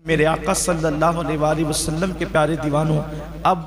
میرے آقا صلی اللہ علیہ وسلم کے پیارے دیوانوں، اب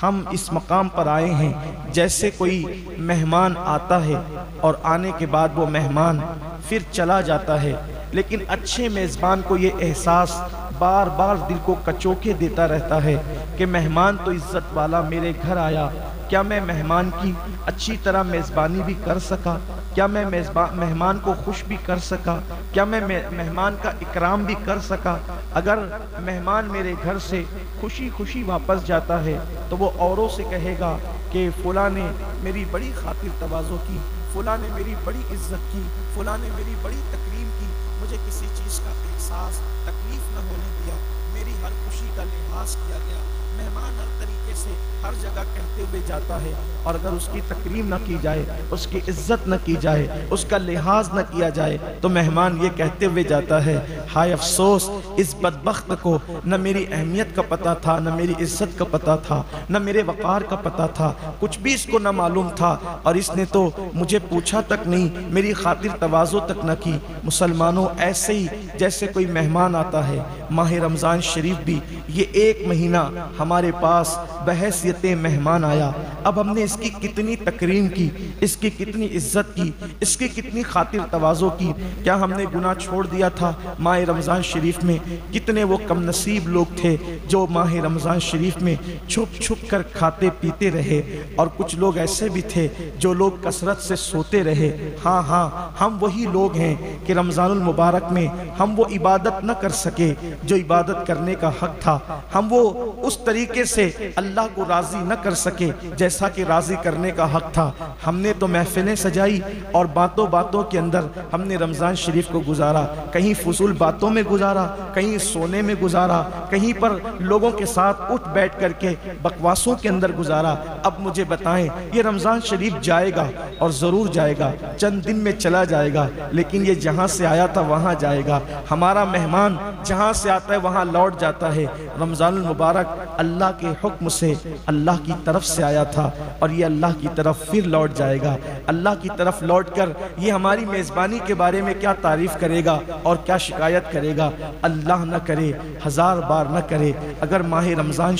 ہم اس مقام پر آئے ہیں جیسے کوئی مہمان آتا ہے اور آنے کے بعد وہ مہمان پھر چلا جاتا ہے، لیکن اچھے میزبان کو یہ احساس بار بار دل کو کچوکے دیتا رہتا ہے کہ مہمان تو عزت والا میرے گھر آیا، کیا میں مہمان کی اچھی طرح میزبانی بھی کر سکا؟ کیا میں مہمان کو خوش بھی کر سکا؟ کیا میں مہمان کا اکرام بھی کر سکا؟ اگر مہمان میرے گھر سے خوشی خوشی واپس جاتا ہے تو وہ اوروں سے کہے گا کہ فلاں نے میری بڑی خاطر تواضع کی، فلاں نے میری بڑی عزت کی، فلاں نے میری بڑی تکریم کی، مجھے کسی چیز کا احساس تکلیف نہ ہونے دیا، میری ہر خوشی کا لحاظ کیا گیا۔ مہمان ہر طریقے سے ہر جگہ کہتے ہوئے جاتا ہے، اور اگر اس کی تکریم نہ کی جائے، اس کی عزت نہ کی جائے، اس کا لحاظ نہ کیا جائے تو مہمان یہ کہتے ہوئے جاتا ہے، ہائے افسوس اس بدبخت کو نہ میری اہمیت کا پتہ تھا، نہ میری عزت کا پتہ تھا، نہ میرے وقار کا پتہ تھا، کچھ بھی اس کو نہ معلوم تھا، اور اس نے تو مجھے پوچھا تک نہیں، میری خاطر تواضع تک نہ کی۔ مسلمانوں، ایسے ہی جیسے کوئی مہمان آتا ہے، ماہ رمضان شریف بھی یہ ایک مہینہ ہمارے پاس بحیثیت مہمان آیا، اب ہم نے اس کی کتنی تکریم کی، اس کی کتنی عزت کی، اس کی کتنی خاطر تواضع کی۔ کیا ہم نے گناہ چھوڑ دیا تھا؟ ماہ رمضان شریف میں کتنے وہ کم نصیب لوگ تھے جو ماہ رمضان شریف میں چھپ چھپ کر کھاتے پیتے رہے، اور کچھ لوگ ایسے بھی تھے جو لوگ کثرت سے سوتے رہے۔ ہاں ہم وہی لوگ ہیں کہ رمضان المبارک میں ہم وہ عبادت نہ کر سکے جو عبادت کرنے کا حق تھا، ہم وہ اس طریقے سے اللہ کو راضی نہ کر سکے جیسا کہ راضی کرنے کا حق تھا۔ ہم نے تو محفلیں سجائی اور باتوں باتوں کے اندر ہم نے رمضان شریف کو گزارا، کہیں فضول باتوں میں گزارا، کہیں سونے میں گزارا، کہیں پر لوگوں کے ساتھ اٹھ بیٹھ کر کے بکواسوں کے اندر گزارا۔ اب مجھے بتائیں، یہ رمضان شریف جائے گا اور ضرور جائے گا، چند دن میں چلا جائے گا، لیکن یہ جہاں سے آیا تھا وہاں جائے گا۔ ہمارا مہمان جہاں سے آتا ہے وہاں لوٹ جاتا ہے۔ رمضان المبارک اللہ کے حکم سے اللہ کی طرف سے آیا تھا، اور یہ اللہ کی طرف پھر لوٹ جائے گا۔ اللہ کی طرف لوٹ کر یہ ہماری میزبانی کے بارے میں کیا تعریف کرے گا اور کیا شکایت کرے گا؟ اللہ نہ کرے، ہزار بار نہ کرے، اگر ماہ رمضان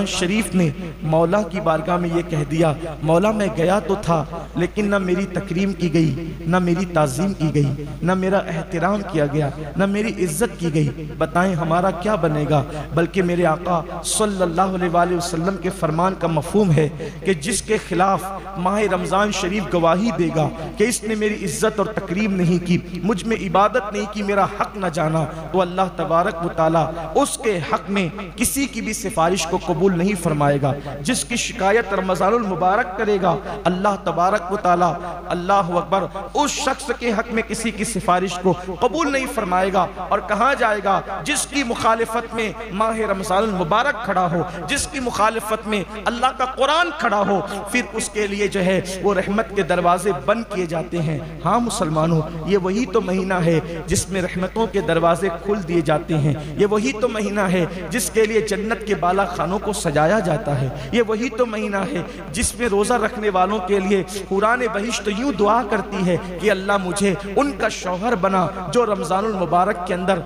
شریف نے مولا کی بارگاہ میں یہ کہہ دیا، مولا میں گیا تو تھا لیکن نہ میری تکریم کی گئی، نہ میری تعظیم کی گئی، نہ میرا احترام کیا گیا، نہ میری عزت کی گئی، بتائیں ہمارا کیا بنے گا؟ بلکہ میرے آقا صلی اللہ علیہ وسلم کے فرمان کا مفہوم ہے کہ جس کے خلاف ماہ رمضان شریف گواہی دے گا کہ اس نے میری عزت اور تکریم نہیں کی، مجھ میں عبادت نہیں کی، میرا حق نہ جانا، تو اللہ تبارک و تعالی اس کے حق میں کسی کی بھی سفارش کو قبول نہیں فرمائے گا۔ جس کی شکایت رمضان المبارک کرے گا، اللہ تبارک و تعالی، اللہ اکبر، اس شخص کے حق میں کسی کی سفارش کو قبول نہیں فرمائے گا۔ اور کہاں جائے گا؟ جس کی مخالفت میں ماہ رمضان المبارک کھڑا ہو، جس کی مخالفت میں اللہ کا قرآن کھڑا ہو، پھر اس کے لیے جو ہے وہ رحمت کے دروازے بند کیے جاتے ہیں۔ ہاں مسلمانوں، یہ وہی تو مہینہ ہے جس میں رحمتوں کے دروازے کھل دیے جاتے ہیں، یہ وہی تو مہینہ ہے جس کے لیے جنت کے بالا خانوں کو سجایا جاتا ہے، یہ وہی تو مہینہ ہے جس میں روزہ رکھنے والوں کے لیے حوران بہشت یوں دعا کرتی ہے کہ اللہ مجھے ان کا شوہر بنا جو رمضان المبارک کے اندر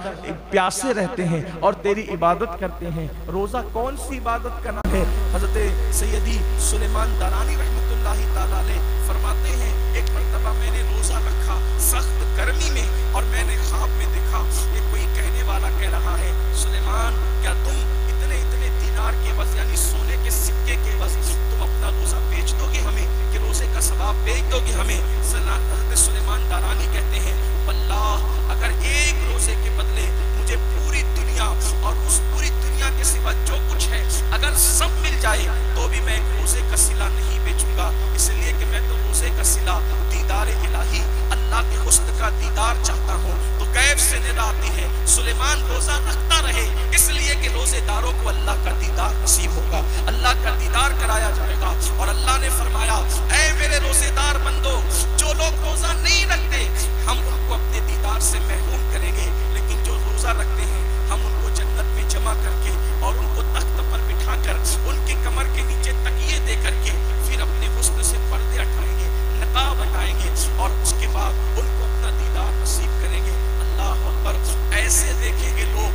پیاسے رہتے ہیں اور تیری عبادت کرتے ہیں۔ روزہ کون سی عبادت کا نام ہے؟ حضرت سیدی سلیمان دارانی رحمت اللہ تعالیٰ علیہ فرماتے ہیں، ایک مرتبہ میں نے روزہ رکھا سخت گرمی میں، اور میں نے خواب میں دیکھا کہ کوئی کہنے والا کہہ رہا ہے، سلیمان کیا تم اتنے دینار کے عوض یعنی سونے کے سکے کے عوض تم اپنا روزہ بیچ دو گے ہمیں، کہ روزے کا ثواب بیچ دو گے ہمیں؟ حضرت سلیمان دارانی کہتے ہیں، واللہ اگر ایک روزے کے بدلے مجھے پوری دنیا اور اس پوری دنیا کے سوا جو کچھ ہے اگر سب مل جائے تو بھی میں ایک روزے کا صلہ نہیں بیچوں گا، اس لیے کہ میں تو روزے کا صلہ دیدار الہی، اللہ کے حسن کا دیدار چاہتا ہوں۔ تو کیف سے ندا آتی ہے، سلیمان روزہ رکھتا رہے اس لیے کہ روزے داروں کو اللہ کا دیدار نصیب ہوگا، اللہ کا دیدار کرایا جائے گا۔ اور اللہ نے فرمایا، اے میرے روزے دار بندو، جو لوگ روزہ نہیں رکھتے ہم ان کو اپنے دیدار سے محروم کریں گے، لیکن جو روزہ رکھتے ہیں ہم ان کو جنت میں جمع کر کے اور ان کو تخت پر بٹھا کر ان کے کمر کے نیچے تکیے دے کر کے پھر اپنے حسن سے پردے ہٹائیں گے، نقاب ہٹائیں گے، اور اس کے بعد ان کو اپنا دیدار نصیب کریں گے۔ اللہ اکبر، ایسے دیکھیں گے لوگ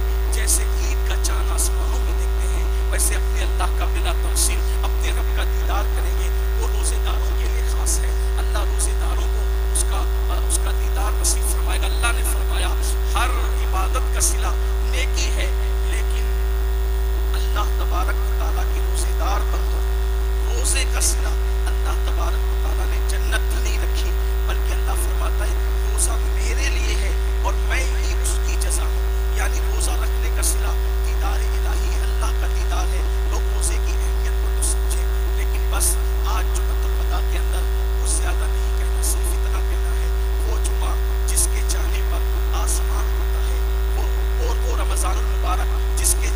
کا صلہ نیکی ہے، لیکن اللہ تبارک و تعالیٰ کے روزے دار بندوں، روزے کا صلہ اللہ تبارک و تعالیٰ نے جنت نہیں رکھی، بلکہ اللہ فرماتا ہے روزہ میرے لیے ہے اور میں ہی اس کی جزا ہوں۔ یعنی روزہ رکھنے کا صلہ دیدار الہی ہے، اللہ کا دیدار ہے۔ لوگ روزے کی اہمیت کو تو سمجھے، لیکن بس آج جمعۃ الوداع کے اندر کچھ زیادہ نہیں کہنا، صرف اتنا کہنا ہے وہ جمعہ جس کے جانے پر آسمان ہوتا ہے، وہ رمضان المبارک جس کے